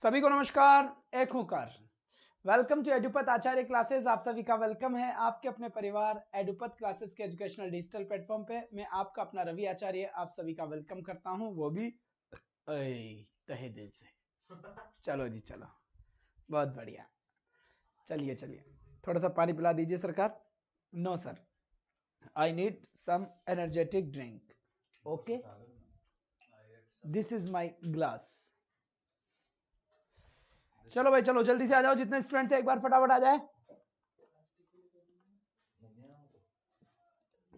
सभी को नमस्कार, एक हुंकार। Welcome to Edupath Acharya classes. आप सभी का वेलकम है आपके अपने परिवार एडुपत क्लासेस के एजुकेशनल डिजिटल प्लेटफॉर्म पे। मैं आपका अपना रवि आचार्य आप सभी का वेलकम करता हूं, वो भी तहे दिल से। चलो जी चलो, बहुत बढ़िया। चलिए चलिए, थोड़ा सा पानी पिला दीजिए सरकार। No sir, I need some energetic drink. Okay, this is my glass. चलो भाई चलो, जल्दी से आ जाओ, जितने स्टूडेंट्स हैं एक बार फटाफट आ जाए।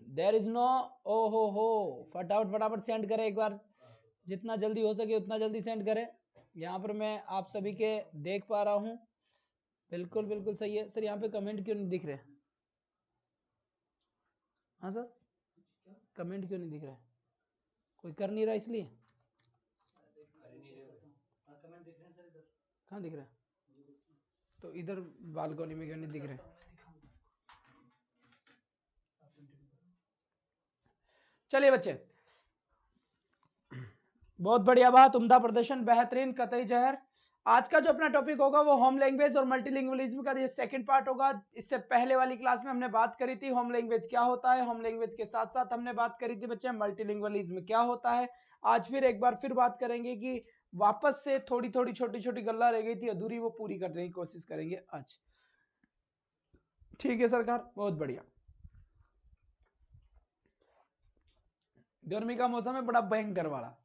देयर इज नो ओ हो, फटाफट फटाफट सेंड करें एक बार, जितना जल्दी हो सके उतना जल्दी सेंड करें। यहाँ पर मैं आप सभी के देख पा रहा हूँ, बिल्कुल बिल्कुल सही है सर। यहाँ पे कमेंट क्यों नहीं दिख रहे? हाँ सर, कमेंट क्यों नहीं दिख रहा है? कोई कर नहीं रहा इसलिए? कहाँ दिख रहा है? तो इधर बालकनी में क्यों नहीं दिख रहे? चलिए बच्चे, बहुत बढ़िया बात, उम्दा प्रदर्शन, बेहतरीन, कतई जहर। आज का जो अपना टॉपिक होगा वो होम लैंग्वेज और मल्टीलिंगुअलिज्म का ये सेकंड पार्ट होगा। इससे पहले वाली क्लास में हमने बात करी थी होम लैंग्वेज क्या होता है, होम लैंग्वेज के साथ साथ हमने बात करी थी बच्चे मल्टीलिंगुअलिज्म क्या होता है। आज फिर एक बार फिर बात करेंगे कि वापस से थोड़ी थोड़ी छोटी छोटी गल्ला रह गई थी अधूरी, वो पूरी करने की कोशिश करेंगे आज। ठीक है सरकार, बहुत बढ़िया। गर्मी का मौसम है बड़ा भयंकर वाला,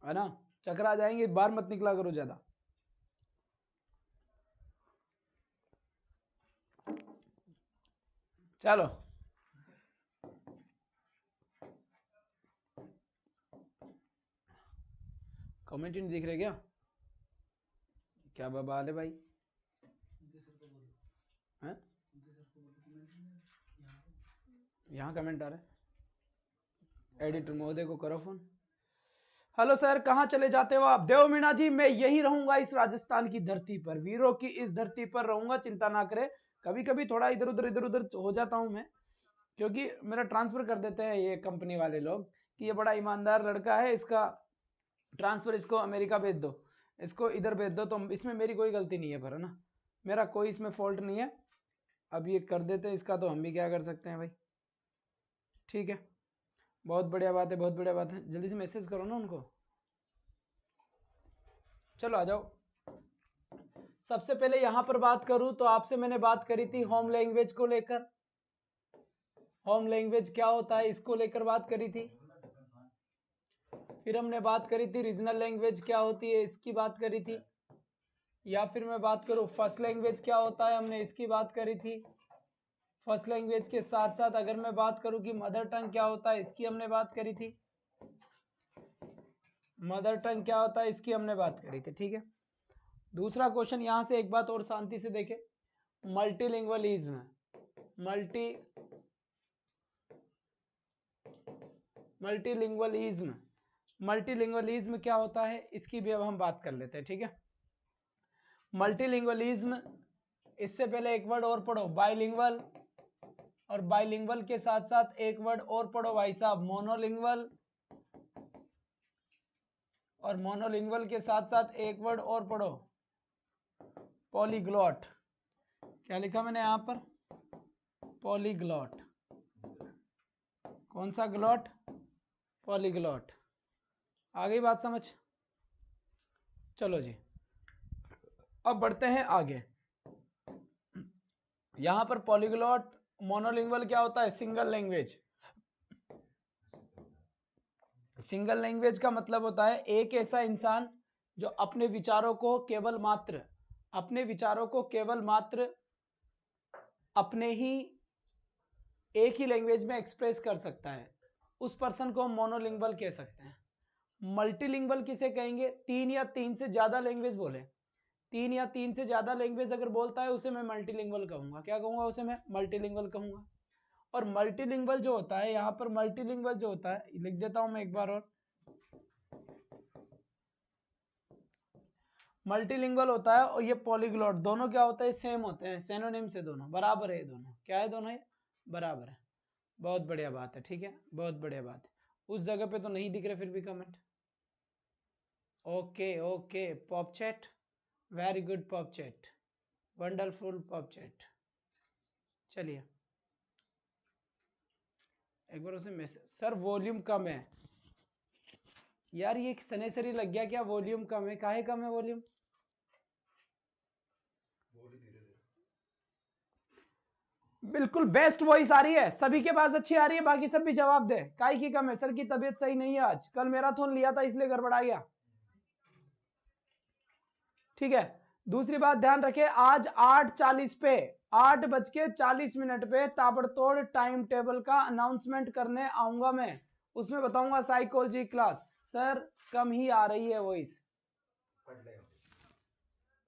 है ना, चक्कर आ जाएंगे, बाहर मत निकला करो ज्यादा। चलो कमेंट ही नहीं दिख रहे क्या? क्या बवाल है भाई? हैं? यहाँ कमेंट आ रहा है, एडिटर महोदय को करो फोन। हेलो सर, कहाँ चले जाते हो आप? देव मीणा जी, मैं यही रहूंगा इस राजस्थान की धरती पर, वीरों की इस धरती पर रहूंगा, चिंता ना करे। कभी कभी थोड़ा इधर उधर हो जाता हूं मैं, क्योंकि मेरा ट्रांसफर कर देते हैं ये कंपनी वाले लोग कि ये बड़ा ईमानदार लड़का है, इसका ट्रांसफर इसको अमेरिका भेज दो, इसको इधर भेज दो। तो इसमें मेरी कोई गलती नहीं है, पर है ना, मेरा कोई इसमें फॉल्ट नहीं है। अब ये कर देते हैं इसका, तो हम भी क्या कर सकते हैं भाई। ठीक है, बहुत बढ़िया बात है, बहुत बढ़िया बात है। जल्दी से मैसेज करो ना उनको। चलो आ जाओ। सबसे पहले यहां पर बात करूं तो आपसे मैंने बात करी थी होम लैंग्वेज को लेकर, होम लैंग्वेज क्या होता है इसको लेकर बात करी थी। फिर हमने बात करी थी रीजनल लैंग्वेज क्या होती है इसकी बात करी थी। या फिर मैं बात करूं फर्स्ट लैंग्वेज क्या होता है, हमने इसकी बात करी थी। फर्स्ट लैंग्वेज के साथ साथ अगर मैं बात करूं कि मदर टंग क्या होता है, इसकी हमने बात करी थी। मदर टंग क्या होता है इसकी हमने बात करी थी। ठीक है, दूसरा क्वेश्चन यहां से एक बात और शांति से देखें, मल्टीलिंगुअलिज्म, मल्टीलिंगुअलिज्म, मल्टीलिंगुअलिज्म क्या होता है इसकी भी अब हम बात कर लेते हैं। ठीक है, मल्टीलिंगुअलिज्म, इससे पहले एक वर्ड और पढ़ो, बाइलिंगुअल, और बाइलिंगुअल के साथ साथ एक वर्ड और पढ़ो भाई साहब, मोनोलिंगुअल, और मोनोलिंगुअल के साथ साथ एक वर्ड और पढ़ो, पॉलीग्लॉट। क्या लिखा मैंने यहां पर? पॉलीग्लॉट। कौन सा ग्लॉट? पॉलीग्लॉट। आ गई बात समझ? चलो जी, अब बढ़ते हैं आगे। यहां पर पॉलीग्लॉट, मोनोलिंगुअल क्या होता है? Single language. सिंगल लैंग्वेज का मतलब होता है एक ऐसा इंसान जो अपने विचारों को केवल मात्र, अपने विचारों को केवल मात्र अपने ही एक ही लैंग्वेज में एक्सप्रेस कर सकता है, उस पर्सन को हम मोनोलिंगुअल कह सकते हैं। मल्टीलिंगुअल किसे कहेंगे? तीन या तीन से ज्यादा लैंग्वेज बोले, तीन या तीन से ज्यादा लैंग्वेज अगर बोलता है उसे मैं मल्टीलिंगुअल कहूंगा। क्या कहूंगा उसे? मैं मल्टीलिंगुअल कहूंगा। और मल्टीलिंगुअल जो होता है, यहां पर मल्टीलिंगुअल जो होता है, लिख देता हूं मैं एक बार और, मल्टीलिंगुअल होता है और ये पॉलीग्लॉट, दोनों क्या होता है? सेम होते हैं, सिनोनिम से, दोनों बराबर है, दोनों क्या है? दोनों है बराबर है। बहुत बढ़िया बात है, ठीक है, बहुत बढ़िया बात है। उस जगह पे तो नहीं दिख रहे फिर भी comment. Okay okay, pop chat, very good pop chat, wonderful pop chat. चलिए एक बार उसे मैसेज, सर वॉल्यूम कम है यार, ये सनेसरी लग गया क्या? वॉल्यूम कम है, काहे कम है वॉल्यूम? बिल्कुल बेस्ट वॉइस आ रही है, सभी के पास अच्छी आ रही है, बाकी सब भी जवाब दे। काहे की कम है? सर की तबीयत सही नहीं है आज, कल मैराथन लिया था इसलिए गड़बड़ा गया। ठीक है, दूसरी बात ध्यान रखे, आज 8:40 पे 8:40 पे ताबड़तोड़ टाइम टेबल का अनाउंसमेंट करने आऊंगा मैं, उसमें बताऊंगा साइकोलॉजी क्लास। सर कम ही आ रही है वॉइस।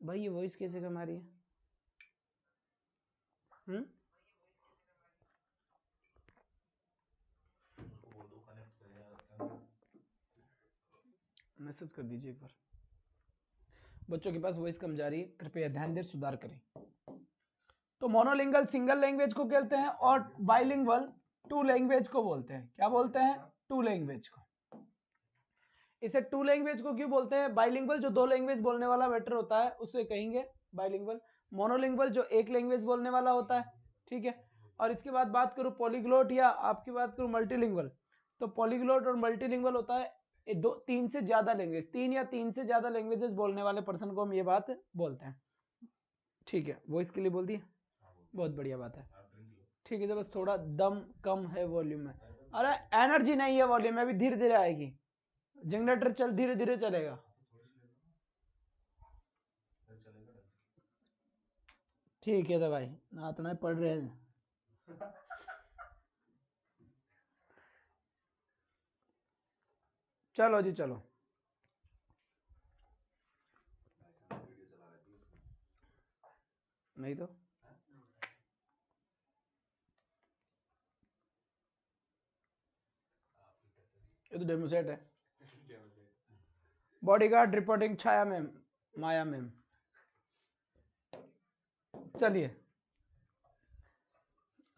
भाई ये वॉइस कैसे कम आ रही है? मैसेज कर दीजिए एक बार। बच्चों के पास वॉइस कम जा रही है, कृपया ध्यान दें, सुधार करें। तो मोनोलिंगल सिंगल लैंग्वेज को कहते हैं और बाइलिंगुअल टू लैंग्वेज को बोलते हैं। क्या बोलते हैं? टू लैंग्वेज को। इसे टू लैंग्वेज को क्यों बोलते हैं? बाइलिंगुअल जो दो लैंग्वेज बोलने वाला मैटर होता है उसे कहेंगे बाइलिंगुअल। मोनोलिंगुअल जो एक लैंग्वेज बोलने वाला होता है, ठीक है। और इसके बाद बात करूं पॉलीग्लोट या आपकी बात करूं मल्टीलिंगुअल, तो पॉलीग्लोट और मल्टीलिंगुअल होता है तीन से ज्यादा लैंग्वेज, तीन या तीन से ज्यादा लैंग्वेजेस बोलने वाले पर्सन को हम ये बात बोलते हैं। ठीक है, वो इसके लिए बोल दिए, बहुत बढ़िया बात है। ठीक है, तो बस थोड़ा दम कम है वॉल्यूम में। अरे एनर्जी नहीं है वॉल्यूम में, अभी धीरे धीरे आएगी, जनरेटर चल धीरे धीरे चलेगा। ठीक है तो भाई ना तो नहीं पढ़ रहे हैं। चलो जी चलो, नहीं तो ये तो डेमो सेट है। बॉडीगार्ड रिपोर्टिंग छाया मैम, माया मैम। चलिए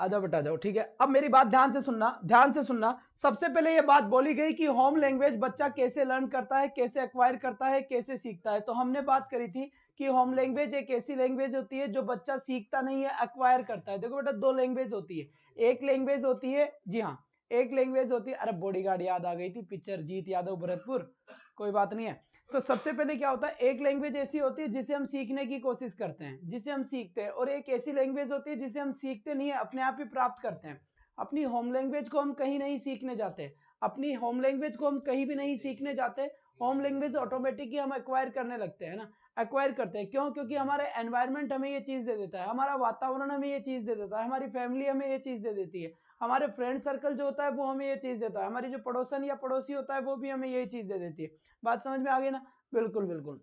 आ जाओ बेटा जाओ, ठीक है। अब मेरी बात ध्यान से सुनना, ध्यान से सुनना। सबसे पहले ये बात बोली गई कि होम लैंग्वेज बच्चा कैसे लर्न करता है, कैसे एक्वायर करता है, कैसे सीखता है। तो हमने बात करी थी कि होम लैंग्वेज एक ऐसी लैंग्वेज होती है जो बच्चा सीखता नहीं है, एक्वायर करता है। देखो बेटा दो लैंग्वेज होती है, एक लैंग्वेज होती है, जी हाँ एक लैंग्वेज होती है, अरे बॉडीगार्ड याद आ गई थी, पिक्चर जीत यादव भरतपुर, कोई बात नहीं है। तो सबसे पहले क्या होता है, एक लैंग्वेज ऐसी होती है जिसे हम सीखने की कोशिश करते हैं, जिसे हम सीखते हैं, और एक ऐसी लैंग्वेज होती है जिसे हम सीखते नहीं है, अपने आप ही प्राप्त करते हैं। अपनी होम लैंग्वेज को हम कहीं नहीं सीखने जाते, अपनी होम लैंग्वेज को हम कहीं भी नहीं सीखने जाते। होम लैंग्वेज ऑटोमेटिकली हम एक्वायर करने लगते हैं ना, एक्वायर करते हैं। क्यों? क्योंकि हमारा एनवायरनमेंट हमें ये चीज दे देता है, हमारा वातावरण हमें ये चीज दे देता है, हमारी फैमिली हमें ये चीज दे देती है, हमारे फ्रेंड सर्कल जो होता है वो हमें ये चीज देता है, हमारी जो पड़ोसन या पड़ोसी होता है वो भी हमें यही चीज दे देती है। बात समझ में आ गई ना? बिल्कुल बिल्कुल,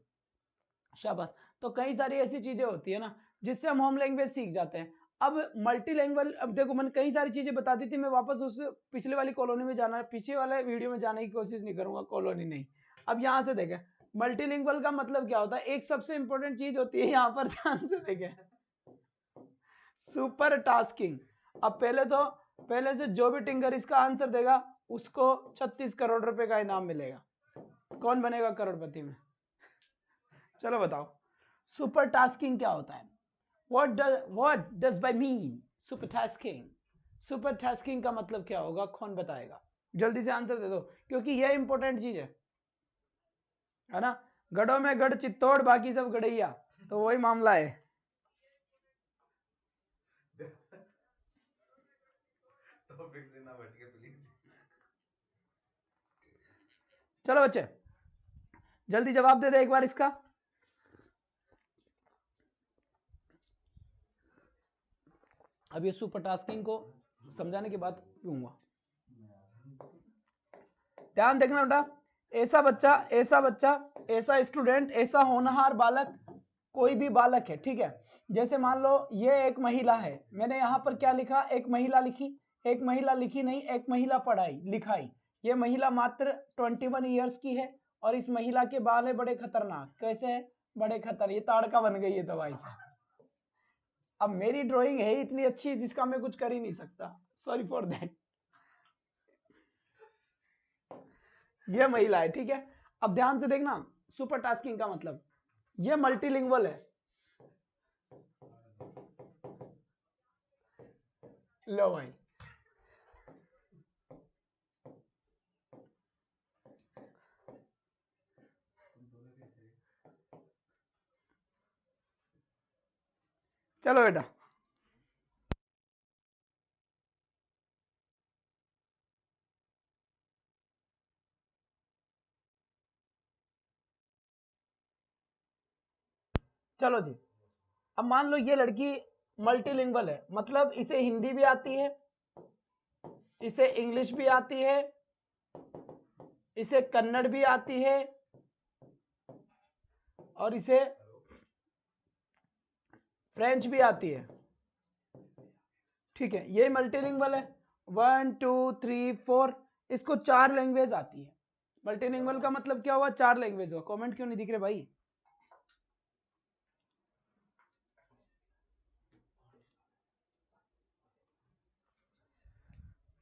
शाबाश। तो कई सारी ऐसी चीजें होती है ना जिससे हम होम लैंग्वेज सीख जाते हैं। अब मल्टी लैंग्वेज, अब देखो मैंने कई सारी चीजें बता दी थी, मैं वापस उस पिछले वाली कॉलोनी में जाना, पीछे वाले वीडियो में जाने की कोशिश नहीं करूंगा, कॉलोनी नहीं। अब यहाँ से देखें मल्टीलिंगुअल का मतलब क्या होता है, एक सबसे इंपॉर्टेंट चीज होती है यहाँ पर, ध्यान से देखें, सुपर टास्किंग। अब पहले से जो भी टिंगर इसका आंसर देगा उसको 36 करोड़ रुपए का इनाम मिलेगा। कौन बनेगा करोड़पति में? चलो बताओ सुपर टास्किंग क्या होता है? what does by mean super tasking? Super tasking का मतलब क्या होगा, कौन बताएगा? जल्दी से आंसर दे दो, क्योंकि यह इंपॉर्टेंट चीज है ना। गढ़ों में गढ़ चित्तौड़, बाकी सब गढ़ैया, तो वही मामला है। चलो बच्चे जल्दी जवाब दे दे एक बार इसका। अब ये सुपर टास्किंग को समझाने के बाद पीऊंगा, ध्यान देखना बेटा। ऐसा बच्चा, ऐसा बच्चा, ऐसा स्टूडेंट, ऐसा होनहार बालक, कोई भी बालक है, ठीक है। जैसे मान लो ये एक महिला है, मैंने यहां पर क्या लिखा, एक महिला लिखी, एक महिला लिखी नहीं, एक महिला पढ़ाई लिखाई। ये महिला मात्र 21 ईयर्स की है और इस महिला के बाल है बड़े खतरनाक। कैसे है? बड़े खतर, ये ताड़का बन गई है दवाई से। अब मेरी ड्राइंग है इतनी अच्छी जिसका मैं कुछ कर ही नहीं सकता, सॉरी फॉर दैट। ये महिला है, ठीक है। अब ध्यान से देखना सुपर टास्किंग का मतलब, ये मल्टीलिंगुअल है। लो भाई, चलो बेटा, चलो जी। अब मान लो ये लड़की मल्टीलिंगुअल है, मतलब इसे हिंदी भी आती है, इसे इंग्लिश भी आती है, इसे कन्नड़ भी आती है, और इसे फ्रेंच भी आती है। ठीक है, ये मल्टीलिंगुअल है। 1 2 3 4, इसको 4 लैंग्वेज आती है। मल्टीलिंगुअल का मतलब क्या हुआ? 4 लैंग्वेज हुआ। कमेंट क्यों नहीं दिख रहे भाई?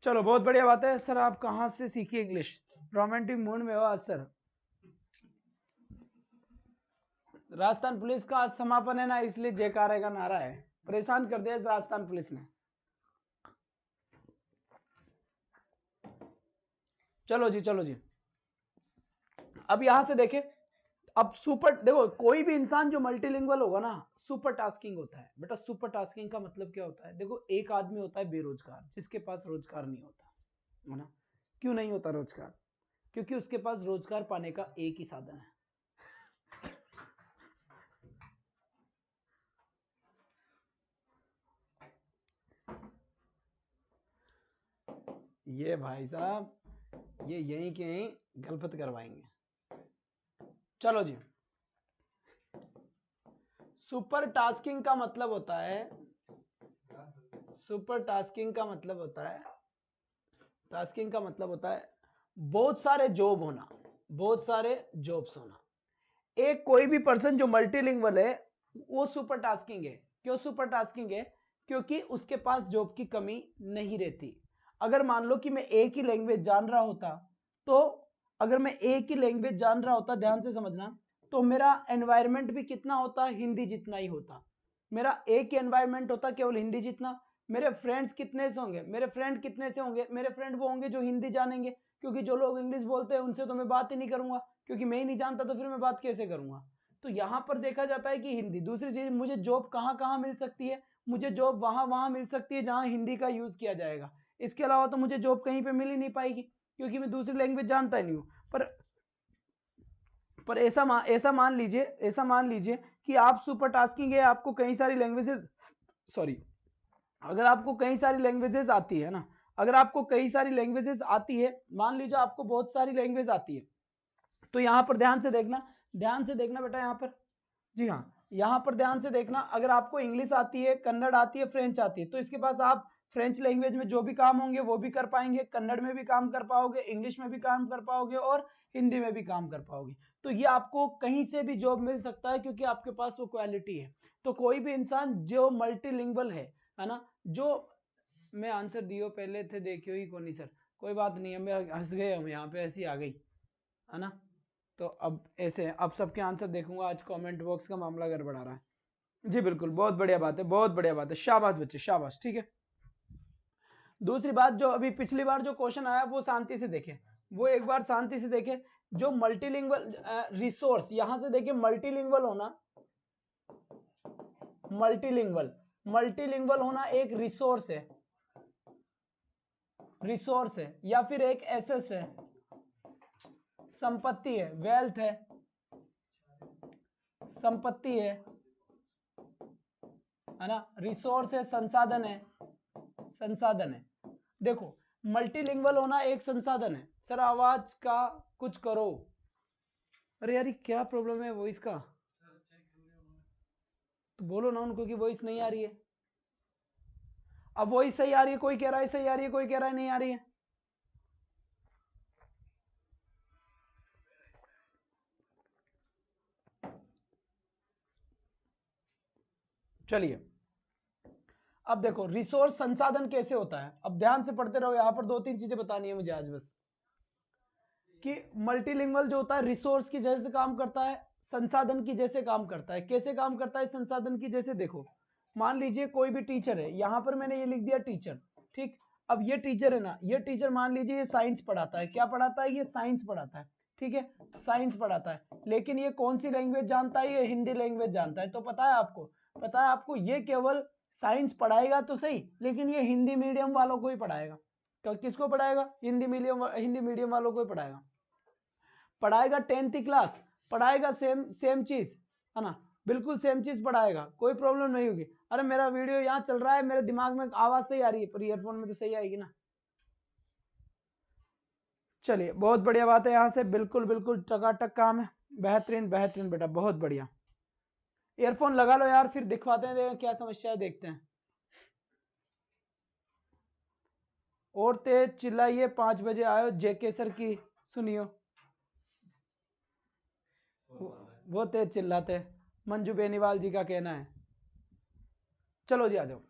चलो बहुत बढ़िया बात है। सर आप कहां से सीखी इंग्लिश? रोमांटिक मूड में हो आज सर? राजस्थान पुलिस का आज समापन है ना, इसलिए जयकारे का नारा है। परेशान कर दिया इस राजस्थान पुलिस ने। चलो जी, चलो जी। अब यहां से देखें, अब सुपर, देखो कोई भी इंसान जो मल्टीलिंगुअल होगा ना, सुपर टास्किंग होता है। बेटा सुपर टास्किंग का मतलब क्या होता है? देखो एक आदमी होता है बेरोजगार, जिसके पास रोजगार नहीं होता है ना। क्यों नहीं होता रोजगार? क्योंकि उसके पास रोजगार पाने का एक ही साधन है। ये भाई साहब, ये यहीं के यहीं गलत करवाएंगे। चलो जी, सुपर टास्किंग का मतलब होता है, सुपर टास्किंग का मतलब होता है, टास्किंग का मतलब होता है बहुत सारे जॉब होना, बहुत सारे जॉब्स होना। एक कोई भी पर्सन जो मल्टीलिंगुअल है वो सुपर टास्किंग है। क्यों सुपर टास्किंग है? क्योंकि उसके पास जॉब की कमी नहीं रहती। अगर मान लो कि मैं एक ही लैंग्वेज जान रहा होता, तो अगर मैं एक ही लैंग्वेज जान रहा होता, ध्यान से समझना, तो मेरा एनवायरमेंट भी कितना होता? हिंदी जितना ही होता। मेरा एक ही एनवायरमेंट होता, केवल हिंदी जितना। मेरे फ्रेंड्स कितने से होंगे? मेरे फ्रेंड कितने से होंगे? मेरे फ्रेंड वो होंगे जो हिंदी जानेंगे, क्योंकि जो लोग इंग्लिश बोलते हैं उनसे तो मैं बात ही नहीं करूंगा, क्योंकि मैं ही नहीं जानता, तो फिर मैं बात कैसे करूंगा? तो यहां पर देखा जाता है कि हिंदी। दूसरी चीज, मुझे जॉब कहां कहां मिल सकती है? मुझे जॉब वहां वहां मिल सकती है जहां हिंदी का यूज किया जाएगा। इसके अलावा तो मुझे जॉब कहीं पे मिल ही नहीं पाएगी, क्योंकि मैं दूसरी लैंग्वेज जानता ही नहीं हूं। पर ऐसा मान लीजिए कि आप सुपर टास्किंग है, आपको कई सारी लैंग्वेजेस, सॉरी, अगर आपको कई सारी लैंग्वेजेस आती है ना, अगर आपको कई सारी लैंग्वेजेस आती है, मान लीजिए आपको बहुत सारी लैंग्वेज आती है, तो यहां पर ध्यान से देखना, ध्यान से देखना बेटा, यहां पर, जी हाँ, यहां पर ध्यान से देखना। अगर आपको इंग्लिश आती है, कन्नड़ आती है, फ्रेंच आती है, तो इसके पास आप फ्रेंच लैंग्वेज में जो भी काम होंगे वो भी कर पाएंगे, कन्नड़ में भी काम कर पाओगे, इंग्लिश में भी काम कर पाओगे, और हिंदी में भी काम कर पाओगे। तो ये आपको कहीं से भी जॉब मिल सकता है, क्योंकि आपके पास वो क्वालिटी है। तो कोई भी इंसान जो मल्टीलिंगुअल है ना, जो, मैं आंसर दियो पहले थे, देखियो ही कौन नहीं सर, कोई बात नहीं, हम हंस गए, हम यहाँ पे ऐसी आ गई है ना। तो अब ऐसे, अब सबके आंसर देखूंगा। आज कमेंट बॉक्स का मामला गड़बड़ा रहा है जी। बिल्कुल, बहुत बढ़िया बात है, बहुत बढ़िया बात है, शाबाश बच्चे, शाबाश। ठीक है, दूसरी बात, जो अभी पिछली बार जो क्वेश्चन आया वो शांति से देखें, वो एक बार शांति से देखें। जो मल्टीलिंगुअल रिसोर्स, यहां से देखिए, मल्टीलिंगुअल होना, मल्टीलिंगुअल मल्टीलिंगुअल होना एक रिसोर्स है, रिसोर्स है, या फिर एक एसेट है, संपत्ति है, वेल्थ है, संपत्ति है ना, रिसोर्स है, संसाधन है, संसाधन है। देखो, मल्टीलिंगुअल होना एक संसाधन है। सर आवाज का कुछ करो। अरे यार, क्या प्रॉब्लम है वॉइस का? तो बोलो ना उनको कि वॉइस नहीं आ रही है। अब वॉइस सही आ रही है, कोई कह रहा है सही आ रही है, कोई कह रहा है नहीं आ रही है। चलिए, अब देखो, रिसोर्स संसाधन कैसे होता है। अब ध्यान से पढ़ते रहो, यहां पर 2-3 चीजें बतानी है मुझे आज बस, कि मल्टीलिंगुअल जो होता है रिसोर्स की जगह से काम करता है, संसाधन की जैसे काम करता है। कैसे काम करता है संसाधन की जैसे? देखो मान लीजिए कोई भी टीचर है, यहां पर मैंने ये लिख दिया टीचर, ठीक। अब ये टीचर है ना, ये टीचर मान लीजिए ये साइंस पढ़ाता है। क्या पढ़ाता है? ये साइंस पढ़ाता है, ठीक है, साइंस पढ़ाता है। लेकिन ये कौन सी लैंग्वेज जानता है? ये हिंदी लैंग्वेज जानता है। तो पता है आपको, पता है आपको, ये केवल साइंस पढ़ाएगा तो सही, लेकिन ये हिंदी मीडियम वालों को ही पढ़ाएगा। तो किसको पढ़ाएगा? हिंदी मीडियम वालों को ही पढ़ाएगा। पढ़ाएगा 10th क्लास, पढ़ाएगा सेम चीज, है ना, बिल्कुल सेम चीज पढ़ाएगा, कोई प्रॉब्लम नहीं होगी। अरे मेरा वीडियो यहाँ चल रहा है, मेरे दिमाग में आवाज सही आ रही है, पर ईयरफोन में तो सही आएगी ना। चलिए बहुत बढ़िया बात है, यहाँ से बिल्कुल बिल्कुल टकाटक काम है, बेहतरीन बेहतरीन बेटा, बहुत बढ़िया। ईयरफोन लगा लो यार, फिर दिखवाते हैं क्या समस्या है, देखते हैं। और तेज चिल्लाइए, 5 बजे आयो, जेके सर की सुनियो। वो तेज चिल्लाते हैं, मंजू बेनीवाल जी का कहना है। चलो जी आ जाओ।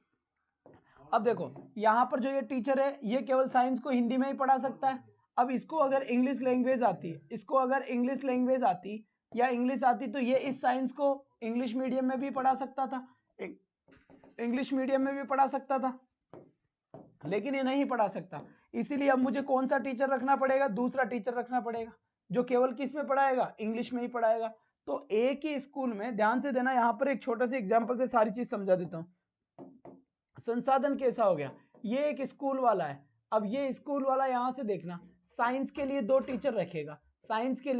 अब देखो यहाँ पर जो ये टीचर है, ये केवल साइंस को हिंदी में ही पढ़ा सकता है। अब इसको अगर इंग्लिश लैंग्वेज आती, इसको अगर इंग्लिश लैंग्वेज आती या इंग्लिश आती, तो ये इस साइंस को इंग्लिश मीडियम में भी पढ़ा सकता था, इंग्लिश मीडियम में भी पढ़ा सकता था, लेकिन ये नहीं पढ़ा सकता। इसीलिए अब मुझे कौन सा टीचर रखना पड़ेगा? दूसरा टीचर रखना पड़ेगा, जो केवल किस में पढ़ाएगा? इंग्लिश में ही पढ़ाएगा। तो एक ही स्कूल में, ध्यान से देना, यहाँ पर एक छोटा सा एग्जाम्पल से सारी चीज समझा देता हूँ। संसाधन कैसा हो गया? ये एक स्कूल वाला है। अब ये स्कूल वाला यहां से देखना, साइंस के लिए 2 टीचर रखेगा, साइंस के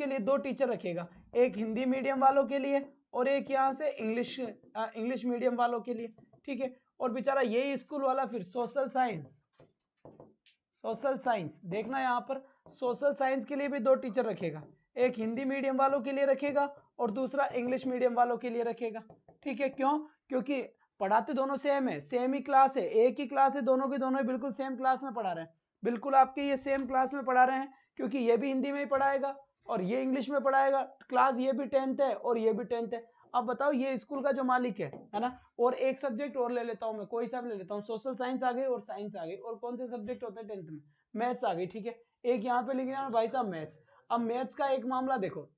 लिए 2 टीचर रखेगा, एक हिंदी मीडियम वालों के लिए और एक यहां से इंग्लिश मीडियम वालों के लिए, ठीक है। और बेचारा ये स्कूल वाला फिर सोशल साइंस देखना, यहाँ पर सोशल साइंस के लिए भी 2 टीचर रखेगा, एक हिंदी मीडियम वालों के लिए रखेगा और दूसरा इंग्लिश मीडियम वालों के लिए रखेगा, ठीक है। क्यों? क्योंकि पढ़ाते दोनों सेम है, सेम ही क्लास है, एक ही क्लास है, दोनों के दोनों बिल्कुल सेम क्लास में पढ़ा रहे हैं, बिल्कुल आपके ये सेम क्लास में पढ़ा रहे हैं, क्योंकि ये भी हिंदी में ही पढ़ाएगा और ये इंग्लिश में पढ़ाएगा। क्लास ये भी 10th है और ये भी 10th है। अब बताओ ये स्कूल का जो मालिक है ना, और एक सब्जेक्ट और ले लेता हूं मैं, कोई सा ले लेता हूँ, सोशल साइंस आ गई और साइंस आ गई, और कौन से सब्जेक्ट होते हैं 10th में? मैथ्स आ गई, ठीक है। एक यहाँ पे लिख रहा भाई साहब मैथ्स। अब मैथ्स का एक मामला देखो,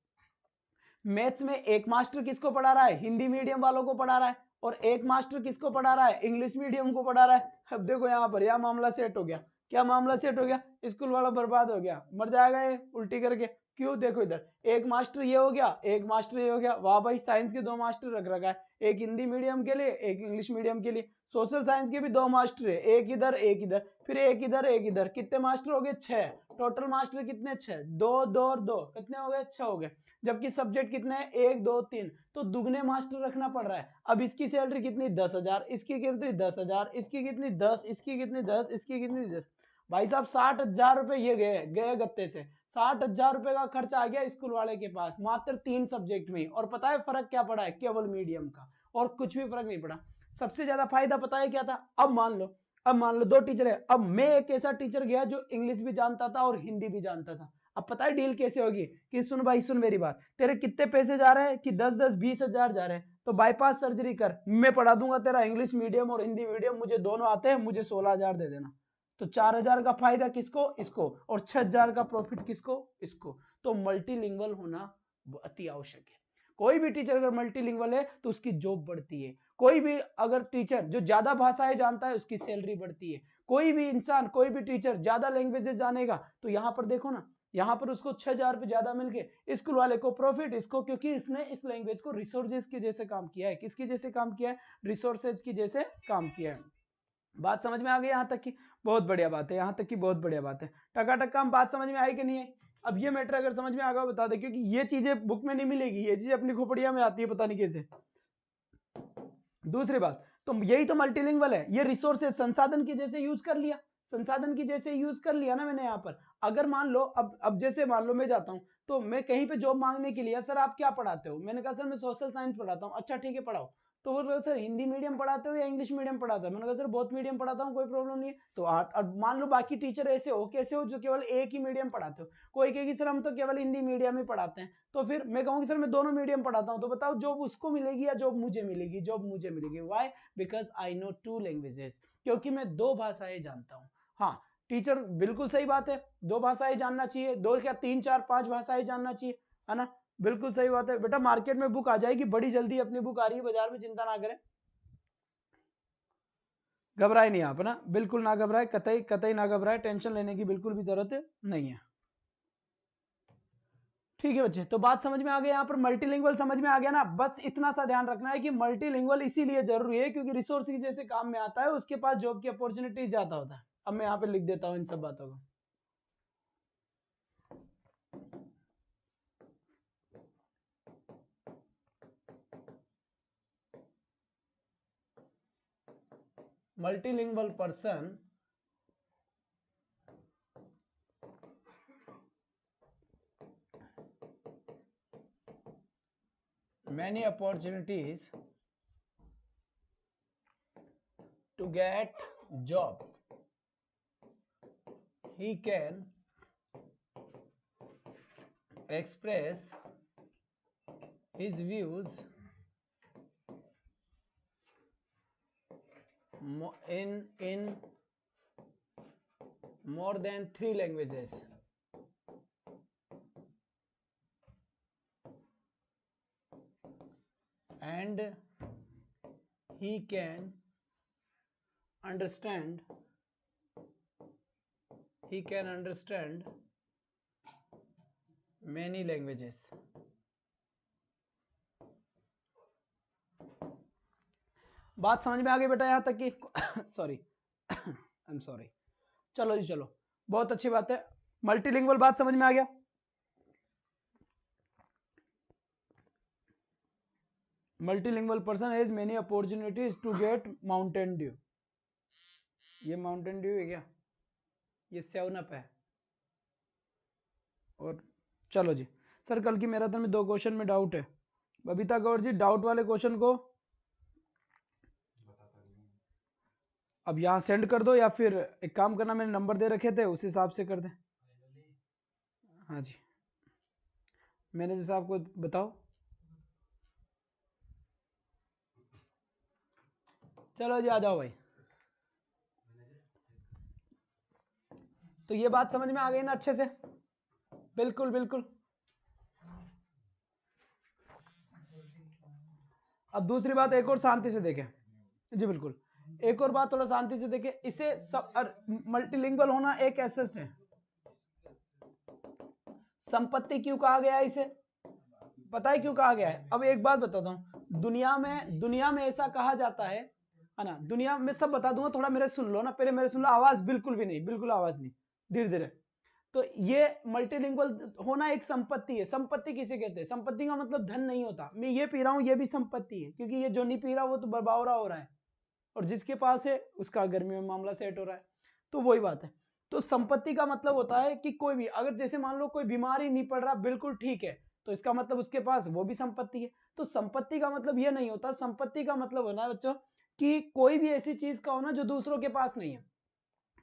मैथ्स में एक मास्टर किसको पढ़ा रहा है? हिंदी मीडियम वालों को पढ़ा रहा है, और एक मास्टर किसको पढ़ा रहा है? इंग्लिश मीडियम को पढ़ा रहा है। अब देखो यहाँ पर यह मामला सेट हो गया। क्या मामला सेट हो गया? स्कूल वाला बर्बाद हो गया, मर जाएगा ये उल्टी करके। क्यों? देखो इधर एक मास्टर ये हो गया, एक मास्टर ये हो गया, वाह भाई, साइंस के 2 मास्टर रख रखा है, एक हिंदी मीडियम के लिए, एक इंग्लिश मीडियम के लिए। सोशल साइंस के भी 2 मास्टर है, एक इधर एक इधर, फिर एक इधर एक इधर। कितने मास्टर हो गए? 6। टोटल मास्टर कितने? 6, 2 2 और 2 कितने हो गए? 6 हो गए। जबकि सब्जेक्ट कितने हैं? 1 2 3, तो दुगने मास्टर रखना पड़ रहा है। अब इसकी सैलरी कितनी? 10,000, इसकी कितनी? 10,000, इसकी कितनी? 10, इसकी कितनी? 10, इसकी कितनी? 10। भाई साहब 60,000 रुपए ये गए गत्ते से। 60,000 रुपए का खर्चा आ गया स्कूल वाले के पास, मात्र 3 सब्जेक्ट में। और पता है फर्क क्या पड़ा है? केवल मीडियम का, और कुछ भी फर्क नहीं पड़ा। सबसे ज्यादा फायदा पता है क्या था? अब मान लो 2 टीचर है। अब मैं एक ऐसा टीचर गया जो इंग्लिश भी जानता था और हिंदी भी जानता था। अब पता है डील कैसे होगी? कि सुन भाई, सुन मेरी बात, तेरे कितने पैसे जा रहे हैं? कि 10-10 20,000 जा रहे हैं, तो बाईपास सर्जरी कर, मैं पढ़ा दूंगा तेरा इंग्लिश मीडियम और हिंदी मीडियम, मुझे दोनों आते हैं, मुझे 16,000 दे देना। तो 4,000 का फायदा किसको? इसको। और 6,000 का प्रॉफिट किसको? इसको। तो मल्टीलिंगुअल होना अति आवश्यक है। कोई भी टीचर अगर मल्टीलिंगुअल है तो उसकी जॉब बढ़ती है। कोई भी अगर टीचर जो ज्यादा भाषाएं जानता है उसकी सैलरी बढ़ती है। कोई भी इंसान, कोई भी टीचर ज्यादा लैंग्वेजेस जानेगा, तो यहाँ पर देखो ना, यहाँ पर उसको 6,000 रुपए ज्यादा मिल गए, स्कूल वाले को प्रॉफिट, इसको, क्योंकि इसने इस लैंग्वेज को रिसोर्सेज के जैसे काम किया है। किसकी जैसे काम किया है? रिसोर्सेज की जैसे काम किया है। बात समझ में आ गई यहाँ तक की? बहुत बढ़िया बात है, यहाँ तक की बहुत बढ़िया बात है। टकाटक काम बात समझ में आई कि नहीं आई? अब ये मैटर अगर समझ में आ गया बता दे, क्योंकि ये चीजें बुक में नहीं मिलेगी, ये चीजें अपनी खोपड़िया में आती है, पता नहीं कैसे। दूसरी बात, तो यही तो मल्टीलिंगुअल है, ये रिसोर्सेज संसाधन की जैसे यूज कर लिया, संसाधन की जैसे यूज कर लिया ना मैंने यहाँ पर। अगर मान लो अब जैसे मान लो मैं जाता हूँ, तो मैं कहीं पे जॉब मांगने के लिए, सर आप क्या पढ़ाते हो? मैंने कहा सर मैं सोशल साइंस पढ़ाता हूँ। अच्छा ठीक है पढ़ाओ। तो बोल रहे सर हिंदी मीडियम पढ़ाते हो या इंग्लिश मीडियम पढ़ाते हो? मैंने कहा सर बहुत मीडियम पढ़ाता हूँ, कोई प्रॉब्लम नहीं है। तो अब मान लो बाकी टीचर ऐसे हो, कैसे हो, जो केवल एक ही मीडियम पढ़ाते हो। कोई कहेगी सर हम तो केवल हिंदी मीडियम ही पढ़ाते हैं। तो फिर मैं कहूँगी सर मैं दोनों मीडियम पढ़ाता हूँ। तो बताओ जॉब उसको मिलेगी या जॉब मुझे मिलेगी? जॉब मुझे मिलेगी। Why? Because I know 2 languages, क्योंकि मैं 2 भाषाएं जानता हूँ। हाँ टीचर, बिल्कुल सही बात है, 2 भाषाएं जानना चाहिए, 2 क्या 3 4 5 भाषाएं जानना चाहिए। है ना, बिल्कुल सही बात है बेटा। मार्केट में बुक आ जाएगी बड़ी जल्दी, अपनी बुक आ रही है बाजार में, चिंता ना करें, घबराए नहीं आप ना, बिल्कुल ना घबराए, कतई कतई ना घबराए, टेंशन लेने की बिल्कुल भी जरूरत नहीं है। ठीक है बच्चे, तो बात समझ में आ गई, यहाँ पर मल्टीलिंगुअल समझ में आ गया ना। बस इतना सा ध्यान रखना है कि मल्टीलिंगुअल इसीलिए जरूरी है क्योंकि रिसोर्स की जैसे काम में आता है, उसके पास जॉब की अपॉर्चुनिटी ज्यादा होता है। अब मैं यहाँ पे लिख देता हूँ इन सब बातों को। Multilingual person many opportunities to get job. He can express his views in more than 3 languages. And he can understand many languages. बात समझ में आ गई बेटा यहां तक कि सॉरी आई एम सॉरी, चलो जी चलो, बहुत अच्छी बात है। मल्टीलिंगुअल बात समझ में आ गया। Multilingual person has many opportunities to get Mountain Dew. ये माउंटेन ड्यू है क्या? ये 7 अप है। और चलो जी सर, कल की मैराथन में 2 क्वेश्चन में डाउट है। बबीता गौर जी, डाउट वाले क्वेश्चन को अब यहाँ सेंड कर दो, या फिर एक काम करना, मैंने नंबर दे रखे थे उस हिसाब से कर दें। हाँ जी, मैनेजर साहब को बताओ। चलो जी आ जाओ भाई। तो ये बात समझ में आ गई ना अच्छे से? बिल्कुल बिल्कुल। अब दूसरी बात एक और शांति से देखें जी, बिल्कुल एक और बात थोड़ा शांति से देखें। इसे मल्टीलिंगुअल होना एक एसेट है। संपत्ति क्यों कहा गया है इसे? पता है क्यों कहा गया है? अब एक बात बताता हूं, दुनिया में ऐसा कहा जाता है ना, दुनिया में सब बता दूंगा, थोड़ा मेरे सुन लो ना, पहले मेरे सुन लो, आवाज बिल्कुल भी नहीं, बिल्कुल आवाज नहीं, धीरे धीरे। तो ये मल्टीलिंगुअल होना एक संपत्ति है। संपत्ति किसे कहते हैं? संपत्ति का मतलब धन नहीं होता। मैं ये पी रहा हूं, ये भी संपत्ति है, क्योंकि ये जो नहीं पी रहा वो तो बर्बावरा हो रहा है, और जिसके पास है उसका गर्मियों में मामला सेट हो रहा है। तो वही बात है। तो संपत्ति का मतलब होता है कि कोई भी, अगर जैसे मान लो कोई बीमार ही नहीं पड़ रहा, बिल्कुल ठीक है, तो इसका मतलब उसके पास वो भी संपत्ति है। तो संपत्ति का मतलब ये नहीं होता, संपत्ति का मतलब होना है बच्चों कि कोई भी ऐसी चीज का होना जो दूसरों के पास नहीं है।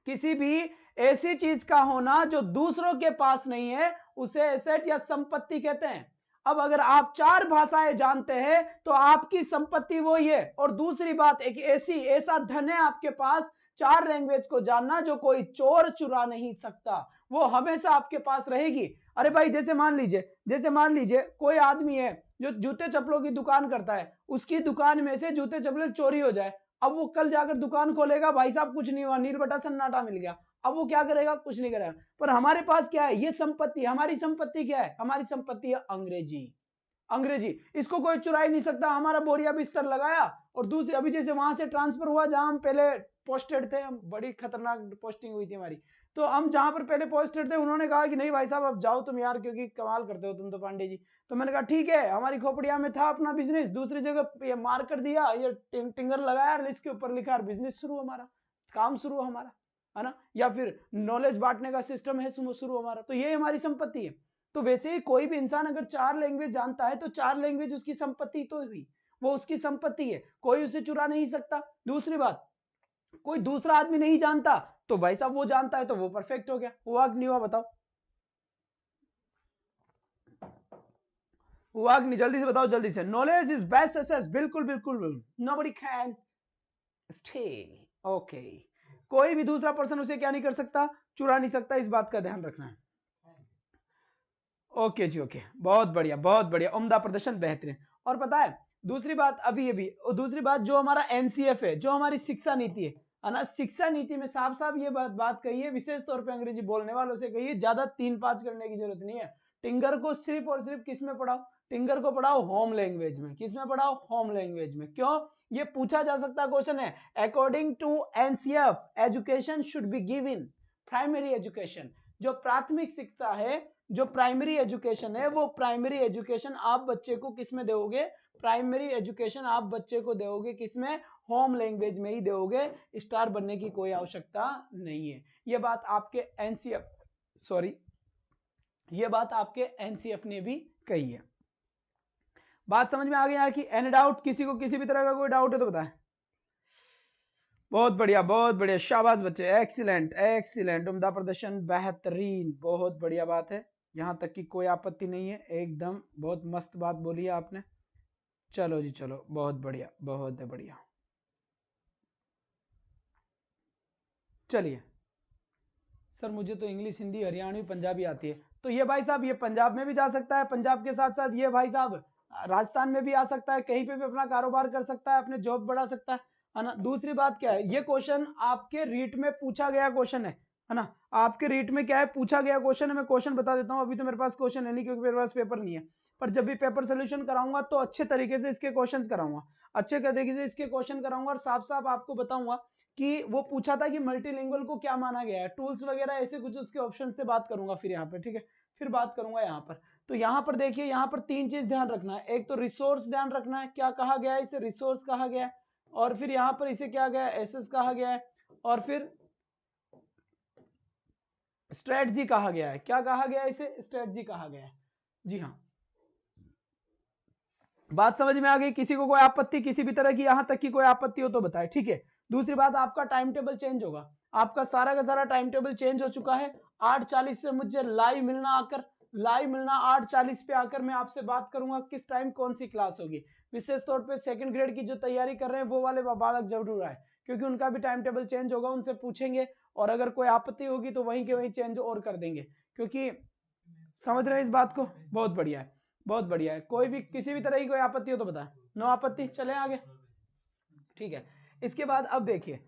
किसी भी ऐसी चीज का होना जो दूसरों के पास नहीं है उसे एसेट या संपत्ति कहते हैं। अब अगर आप 4 भाषाएं जानते हैं तो आपकी संपत्ति वही है। और दूसरी बात, एक ऐसा धन है आपके पास, 4 लैंग्वेज को जानना, जो कोई चोर चुरा नहीं सकता, वो हमेशा आपके पास रहेगी। अरे भाई जैसे मान लीजिए कोई आदमी है जो जूते चप्पलों की दुकान करता है, उसकी दुकान में से जूते चप्पल चोरी हो जाए, अब वो कल जाकर दुकान खोलेगा, भाई साहब कुछ नहीं हुआ, नील बटा सन्नाटा मिल गया, अब वो क्या करेगा? कुछ नहीं करेगा। पर हमारे पास क्या है? ये संपत्ति। हमारी संपत्ति क्या है? हमारी संपत्ति है अंग्रेजी। इसको कोई चुरा ही नहीं सकता। हमारा बोरिया बिस्तर लगाया, और दूसरी अभी जैसे वहां से ट्रांसफर हुआ जहां हम पहले पोस्टेड थे, हम बड़ी खतरनाक पोस्टिंग हुई थी हमारी, तो हम जहां पर पहले पोस्टेड थे उन्होंने कहा कि नहीं भाई साहब अब जाओ तुम यार, क्योंकि कमाल करते हो तुम तो पांडे जी। तो मैंने कहा ठीक है, हमारी खोपड़िया में था अपना बिजनेस, दूसरी जगह ये मार कर दिया, ये टिंगर लगाया, इसके ऊपर लिखा बिजनेस शुरू, हमारा काम शुरू हमारा, है ना, या फिर नॉलेज बांटने का सिस्टम है शुरू हमारा। तो ये हमारी संपत्ति है। तो वैसे ही कोई भी इंसान अगर 4 लैंग्वेज जानता है तो 4 लैंग्वेज उसकी संपत्ति तो हुई, वो उसकी संपत्ति है, कोई उसे चुरा नहीं सकता। दूसरी बात, कोई दूसरा आदमी नहीं जानता तो भाई साहब वो जानता है तो वो परफेक्ट हो गया। हुआ कि नहीं हुआ बताओ? हुआ कि नहीं? जल्दी से बताओ, जल्दी से। Knowledge is best asset. बिल्कुल बिल्कुल, नोबडी कैन स्टील। ओके, कोई भी दूसरा पर्सन उसे क्या नहीं कर सकता? चुरा नहीं सकता। इस बात का ध्यान रखना है। ओके जी, ओके, बहुत बढ़िया, बहुत बढ़िया, उम्दा प्रदर्शन, बेहतरीन। और पता है दूसरी बात, अभी अभी दूसरी बात, जो हमारा एनसीएफ है, जो हमारी शिक्षा नीति है ना, शिक्षा नीति में साफ साफ ये बात कही है, विशेष तौर पे अंग्रेजी बोलने वालों से कही है, ज्यादा 3-5 करने की जरूरत नहीं है। टिंगर को सिर्फ और सिर्फ किस में पढ़ाओ? टिंगर को पढ़ाओ होम लैंग्वेज में। किस में पढ़ाओ? होम लैंग्वेज में। क्यों? ये पूछा जा सकता क्वेश्चन है। According to NCF education should be given primary education, जो प्राथमिक शिक्षा है, जो प्राइमरी एजुकेशन है, वो प्राइमरी एजुकेशन आप बच्चे को किस में दोगे? प्राइमरी एजुकेशन आप बच्चे को दोगे किसमें? होम लैंग्वेज में ही दोगे। स्टार बनने की कोई आवश्यकता नहीं है। ये बात आपके एनसीएफ, सॉरी, ये बात आपके एनसीएफ ने भी कही है। बात समझ में आ गया कि एनी डाउट? किसी को किसी भी तरह का कोई डाउट है तो बताएं। बहुत बढ़िया, बहुत बढ़िया, शाबाश बच्चे, एक्सीलेंट एक्सीलेंट, उम्दा प्रदर्शन, बेहतरीन, बहुत बढ़िया बात है। यहां तक कि कोई आपत्ति नहीं है, एकदम बहुत मस्त बात बोली है आपने। चलो जी चलो, बहुत बढ़िया, बहुत बढ़िया। चलिए सर, मुझे तो इंग्लिश, हिंदी, हरियाणवी, पंजाबी आती है। तो ये भाई साहब, ये पंजाब में भी जा सकता है, पंजाब के साथ साथ ये भाई साहब राजस्थान में भी आ सकता है, कहीं पे भी अपना कारोबार कर सकता है, अपने जॉब बढ़ा सकता है ना। दूसरी बात क्या है, ये क्वेश्चन आपके रीट में पूछा गया क्वेश्चन है ना। आपके रीट में क्या है, पूछा गया क्वेश्चन है। मैं क्वेश्चन बता देता हूँ, अभी तो मेरे पास क्वेश्चन है नहीं क्योंकि मेरे पास पेपर नहीं है, पर जब भी पेपर सोल्यूशन कराऊंगा तो अच्छे तरीके से इसके क्वेश्चन कराऊंगा, अच्छे तरीके से इसके क्वेश्चन कराऊंगा, और साफ साफ आपको बताऊंगा कि वो पूछा था कि मल्टीलिंगुअल को क्या माना गया है, टूल्स वगैरह ऐसे कुछ उसके ऑप्शंस से बात करूंगा फिर यहाँ पर, ठीक है, फिर बात करूंगा यहाँ पर। तो यहाँ पर देखिए, यहाँ पर 3 चीज ध्यान रखना है। एक तो रिसोर्स ध्यान रखना है, क्या कहा गया है इसे? रिसोर्स कहा गया है। और फिर यहाँ पर इसे क्या गया है? एसेस कहा गया है। और फिर स्ट्रेटजी कहा गया है। क्या कहा गया है इसे? स्ट्रेटजी कहा गया है। जी हाँ, बात समझ में आ गई? किसी को कोई आपत्ति किसी भी तरह की, यहां तक की कोई आपत्ति हो तो बताए, ठीक है। दूसरी बात, आपका टाइम टेबल चेंज होगा, आपका सारा का सारा टाइम टेबल चेंज हो चुका है। 8:40 से मुझे लाइव मिलना, आकर लाइव मिलना 8:40 पे आकर मैं आपसे बात करूंगा किस टाइम कौन सी क्लास होगी। विशेष तौर पे सेकंड ग्रेड की जो तैयारी कर रहे हैं वो वाले बालक जरूर आए, क्योंकि उनका भी टाइम टेबल चेंज होगा, उनसे पूछेंगे, और अगर कोई आपत्ति होगी तो वहीं के वहीं चेंज और कर देंगे, क्योंकि समझ रहे हैं इस बात को? बहुत बढ़िया है, बहुत बढ़िया है। कोई भी किसी भी तरह की कोई आपत्ति हो तो बताएं। नो आपत्ति, चले आगे, ठीक है। इसके बाद अब देखिए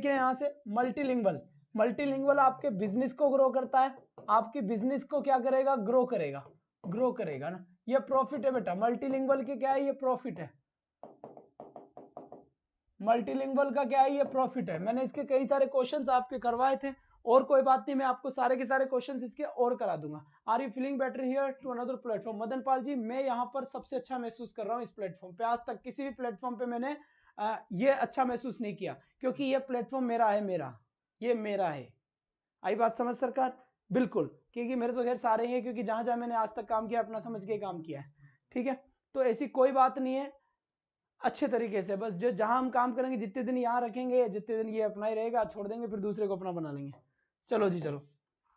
यहां से मल्टीलिंगुअल। मल्टीलिंगुअल आपके बिजनेस को ग्रो करता है, आपकी बिजनेस को क्या करेगा? ग्रो करेगा, ग्रो करेगा ना। ये प्रॉफिट है बेटा, मल्टीलिंगुअल के क्या है? ये प्रॉफिट है। मल्टीलिंगुअल का क्या है? ये प्रॉफिट है। मैंने इसके कई सारे क्वेश्चंस आपके करवाए थे, और कोई बात नहीं, मैं आपको सारे के सारे क्वेश्चंस इसके और करा दूंगा। Are you feeling better here to another platform? Madan Pal ji, मैं यहाँ पर सबसे अच्छा महसूस कर रहा हूँ इस प्लेटफॉर्म पे। आज तक किसी भी प्लेटफॉर्म पे मैंने ये अच्छा महसूस नहीं किया, क्योंकि ये प्लेटफॉर्म मेरा है, ये मेरा है। आई बात समझ सरकार? बिल्कुल, क्योंकि मेरे तो खैर सारे हैं, क्योंकि जहां जहां मैंने आज तक काम किया अपना समझ के काम किया है, ठीक है। तो ऐसी कोई बात नहीं है, अच्छे तरीके से बस जो जहां हम काम करेंगे, जितने दिन यहाँ रखेंगे, जितने दिन ये अपना ही रहेगा, छोड़ देंगे फिर दूसरे को अपना बना लेंगे। चलो जी चलो,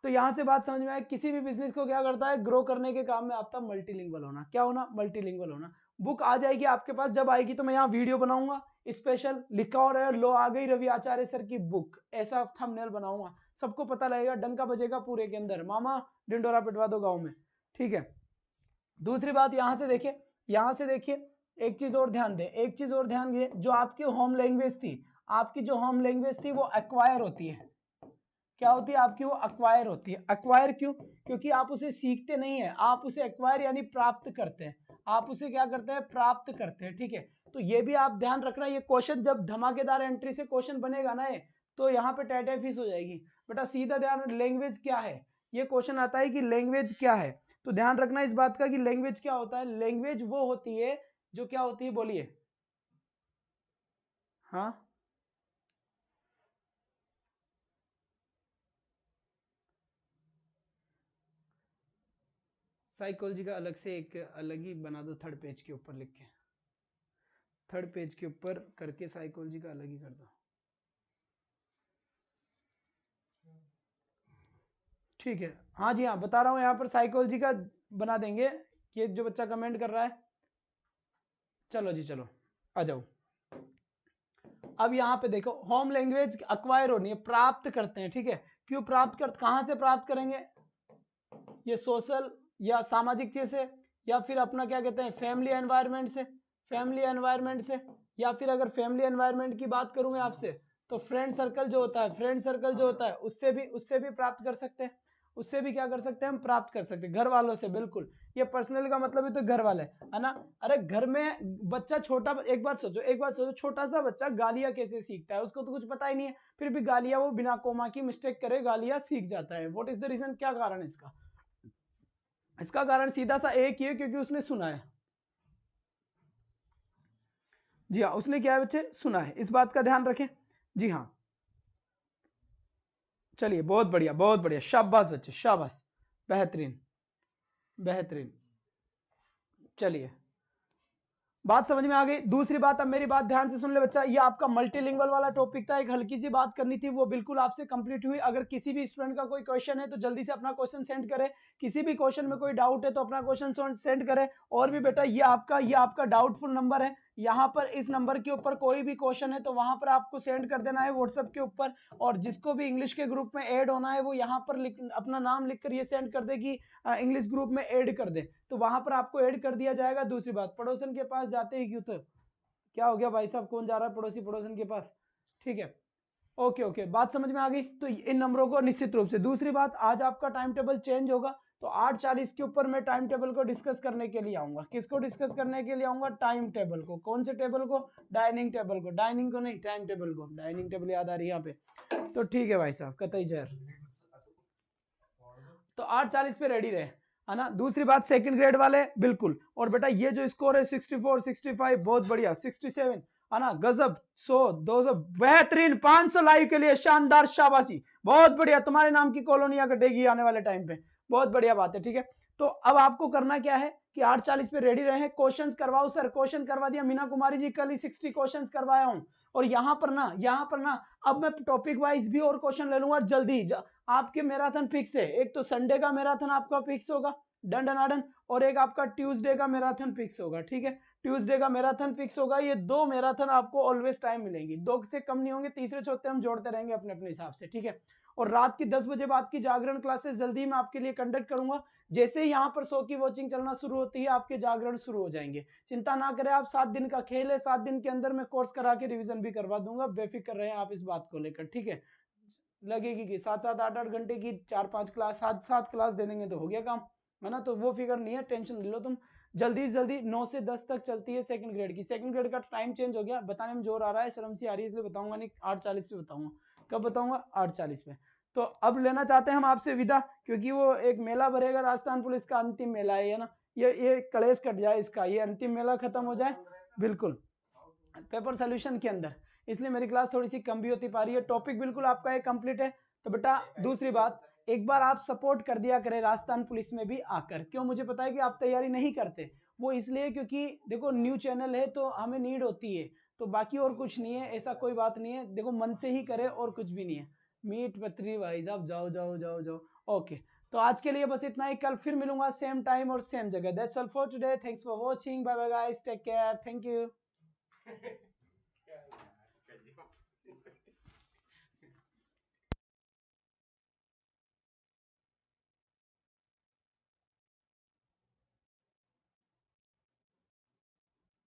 तो यहां से बात समझ में आए, किसी भी बिजनेस को क्या करता है? ग्रो करने के काम में आता मल्टीलिंगुअल होना। क्या होना? मल्टीलिंगुअल होना। बुक आ जाएगी आपके पास, जब आएगी तो मैं यहाँ वीडियो बनाऊंगा स्पेशल, लिखा और है, लो आ गई रवि आचार्य सर की बुक, ऐसा थंबनेल बनाऊंगा, सबको पता लगेगा, डंका बजेगा पूरे के अंदर, मामा डिंडोरा पिटवा दो गाँव में, ठीक है। दूसरी बात, यहां से देखिए एक चीज और ध्यान दें, एक चीज और ध्यान दें, जो आपकी होम लैंग्वेज थी, आपकी जो होम लैंग्वेज थी वो एक्वायर होती है। क्या होती है आपकी? वो अक्वायर होती है। अक्वायर क्यों? क्योंकि आप उसे सीखते नहीं है, आप उसे एक्वायर यानी प्राप्त करते हैं, आप उसे क्या करते हैं? प्राप्त करते हैं, ठीक है। तो ये भी आप ध्यान रखना, ये क्वेश्चन जब धमाकेदार एंट्री से क्वेश्चन बनेगा ना ये, तो यहाँ पे टैटे फीस हो जाएगी बेटा। सीधा ध्यान, लैंग्वेज क्या है, ये क्वेश्चन आता है कि लैंग्वेज क्या है, तो ध्यान रखना इस बात का कि लैंग्वेज क्या होता है। लैंग्वेज वो होती है जो क्या होती है? बोलिए। हाँ, साइकोलॉजी का अलग से एक अलग ही बना दो, थर्ड पेज के ऊपर लिख के, थर्ड पेज के ऊपर करके साइकोलॉजी का अलग ही कर दो, ठीक है। हाँ जी हाँ, बता रहा हूँ, यहाँ पर साइकोलॉजी का बना देंगे, ये जो बच्चा कमेंट कर रहा है। चलो जी चलो, आ जाओ। अब यहाँ पे देखो, होम लैंग्वेज अक्वायर होनी है, प्राप्त करते हैं, ठीक है। क्यों प्राप्त कर, कहां से प्राप्त करेंगे? ये सोशल या सामाजिक चीज से, या फिर अपना क्या कहते हैं फैमिली एनवायरनमेंट से, फैमिली एनवायरनमेंट से, या फिर अगर फैमिली एनवायरनमेंट की बात करूं मैं आपसे तो फ्रेंड सर्कल जो होता है, फ्रेंड सर्कल जो होता है उससे भी प्राप्त कर सकते हैं, उससे भी क्या कर सकते हैं हम प्राप्त कर सकते हैं, घर वालों से। बिल्कुल, ये पर्सनल का मतलब है तो घर वाले, है ना। अरे घर में बच्चा छोटा, एक बात सोचो, छोटा सा बच्चा गालियां कैसे सीखता है, उसको तो कुछ पता ही नहीं है, फिर भी गालियां वो बिना कोमा की मिस्टेक करे गालियां सीख जाता है। व्हाट इज द रीजन, क्या कारण इसका? इसका कारण सीधा सा एक ही है, क्योंकि उसने सुना है। जी हाँ, उसने क्या है बच्चे, सुना है, इस बात का ध्यान रखें। जी हाँ, चलिए बहुत बढ़िया, शाबाश बच्चे, शाबाश, बेहतरीन बेहतरीन। चलिए, बात समझ में आ गई। दूसरी बात, अब मेरी बात ध्यान से सुन ले बच्चा, ये आपका मल्टीलिंगुअल वाला टॉपिक था, एक हल्की सी बात करनी थी, वो बिल्कुल आपसे कंप्लीट हुई। अगर किसी भी स्टूडेंट का कोई क्वेश्चन है तो जल्दी से अपना क्वेश्चन सेंड करे, किसी भी क्वेश्चन में कोई डाउट है तो अपना क्वेश्चन सेंड करे। और भी बेटा, ये आपका डाउटफुल नंबर है, यहाँ पर इस नंबर के ऊपर कोई भी क्वेश्चन है तो वहां पर आपको सेंड कर देना है व्हाट्सएप के ऊपर। और जिसको भी इंग्लिश के ग्रुप में ऐड होना है वो यहाँ पर अपना नाम लिखकर ये सेंड कर दे कि इंग्लिश ग्रुप में ऐड कर दे, तो वहां पर आपको ऐड कर दिया जाएगा। दूसरी बात, पड़ोसन के पास जाते ही क्यों, तो क्या हो गया भाई साहब, कौन जा रहा है पड़ोसन के पास? ठीक है, ओके ओके, बात समझ में आ गई। तो इन नंबरों को निश्चित रूप से, दूसरी बात, आज आपका टाइम टेबल चेंज होगा, तो 8:40 के ऊपर मैं टाइम टेबल को डिस्कस करने के लिए आऊंगा। किसको डिस्कस करने के लिए आऊंगा? टाइम टेबल को। कौन से टेबल को? डाइनिंग टेबल को, डाइनिंग को नहीं, टाइम टेबल को। डाइनिंग टेबल याद आ रही है यहाँ पे, तो ठीक है भाई साहब, कतई जहर। तो 8:40 पे रेडी रहे, है ना। दूसरी बात, सेकंड ग्रेड वाले बिल्कुल, और बेटा ये जो स्कोर है 64 65 बहुत बढ़िया, 67, है ना, गजब, 100 200 बेहतरीन, 500 लाइव के लिए शानदार, शाबाशी, बहुत बढ़िया, तुम्हारे नाम की कॉलोनियां कटेगी आने वाले टाइम पे, बहुत बढ़िया बात है। ठीक है, तो अब आपको करना क्या है कि 8:40 पे रेडी रहे। क्वेश्चंस करवाओ सर, क्वेश्चन करवा दिया मीना कुमारी जी, कल ही 60 क्वेश्चंस करवाया हूं। और यहाँ पर ना अब मैं टॉपिक वाइज भी और क्वेश्चन ले लूंगा जल्दी। आपके मैराथन फिक्स है, एक तो संडे का मैराथन आपका फिक्स होगा, डन डनाडन, और एक आपका ट्यूसडे का मैराथन फिक्स होगा। ठीक है, ट्यूसडे का मैराथन फिक्स होगा। ये 2 मैराथन आपको ऑलवेज टाइम मिलेंगी, 2 से कम नहीं होंगे, तीसरे चौथे हम जोड़ते रहेंगे अपने अपने हिसाब से। ठीक है, और रात की 10 बजे बाद की जागरण क्लासेस जल्दी मैं आपके लिए कंडक्ट करूंगा। जैसे ही यहाँ पर 100 की वॉचिंग चलना शुरू होती है आपके जागरण शुरू हो जाएंगे। चिंता ना करें आप, 7 दिन का खेल है, 7 दिन के अंदर मैं कोर्स करा के रिवीजन भी करवा दूंगा, बेफिक्र रहे आप इस बात को लेकर। ठीक है, लगेगी कि 7-7 8-8 घंटे की 4-5 क्लास, 7-7 क्लास दे देंगे तो हो गया काम, है ना। तो वो फिगर नहीं है, टेंशन ले लो तुम। जल्दी से जल्दी 9 से 10 तक चलती है सेकंड ग्रेड की। सेकंड ग्रेड का टाइम चेंज हो गया, बताने में जोर आ रहा है, शर्म सी आ रही है इसलिए बताऊंगा नहीं, 8:40 पे बताऊंगा। कब बताऊंगा? 8:40 पे। तो अब लेना चाहते हैं हम आपसे विदा, क्योंकि वो एक मेला भरेगा राजस्थान पुलिस का, अंतिम मेला है ना, ये कलेश कट जाए इसका, ये अंतिम मेला खत्म हो जाए बिल्कुल पेपर सोल्यूशन के अंदर, इसलिए मेरी क्लास थोड़ी सी कम भी होती पा रही है। टॉपिक बिल्कुल आपका एक कंप्लीट है। तो बेटा दूसरी बात, एक बार आप सपोर्ट कर दिया करें राजस्थान पुलिस में भी आकर। क्यों? मुझे पता है कि आप तैयारी नहीं करते, वो इसलिए क्योंकि देखो न्यू चैनल है तो हमें नीड होती है, तो बाकी और कुछ नहीं है, ऐसा कोई बात नहीं है। देखो मन से ही करे और कुछ भी नहीं है। मीट पत्री भाई साहब, जाओ जाओ जाओ जाओ। ओके, तो आज के लिए बस इतना ही, कल फिर मिलूंगा सेम टाइम और सेम जगह। That's all for today, thanks for watching, bye bye guys, take care, thank you.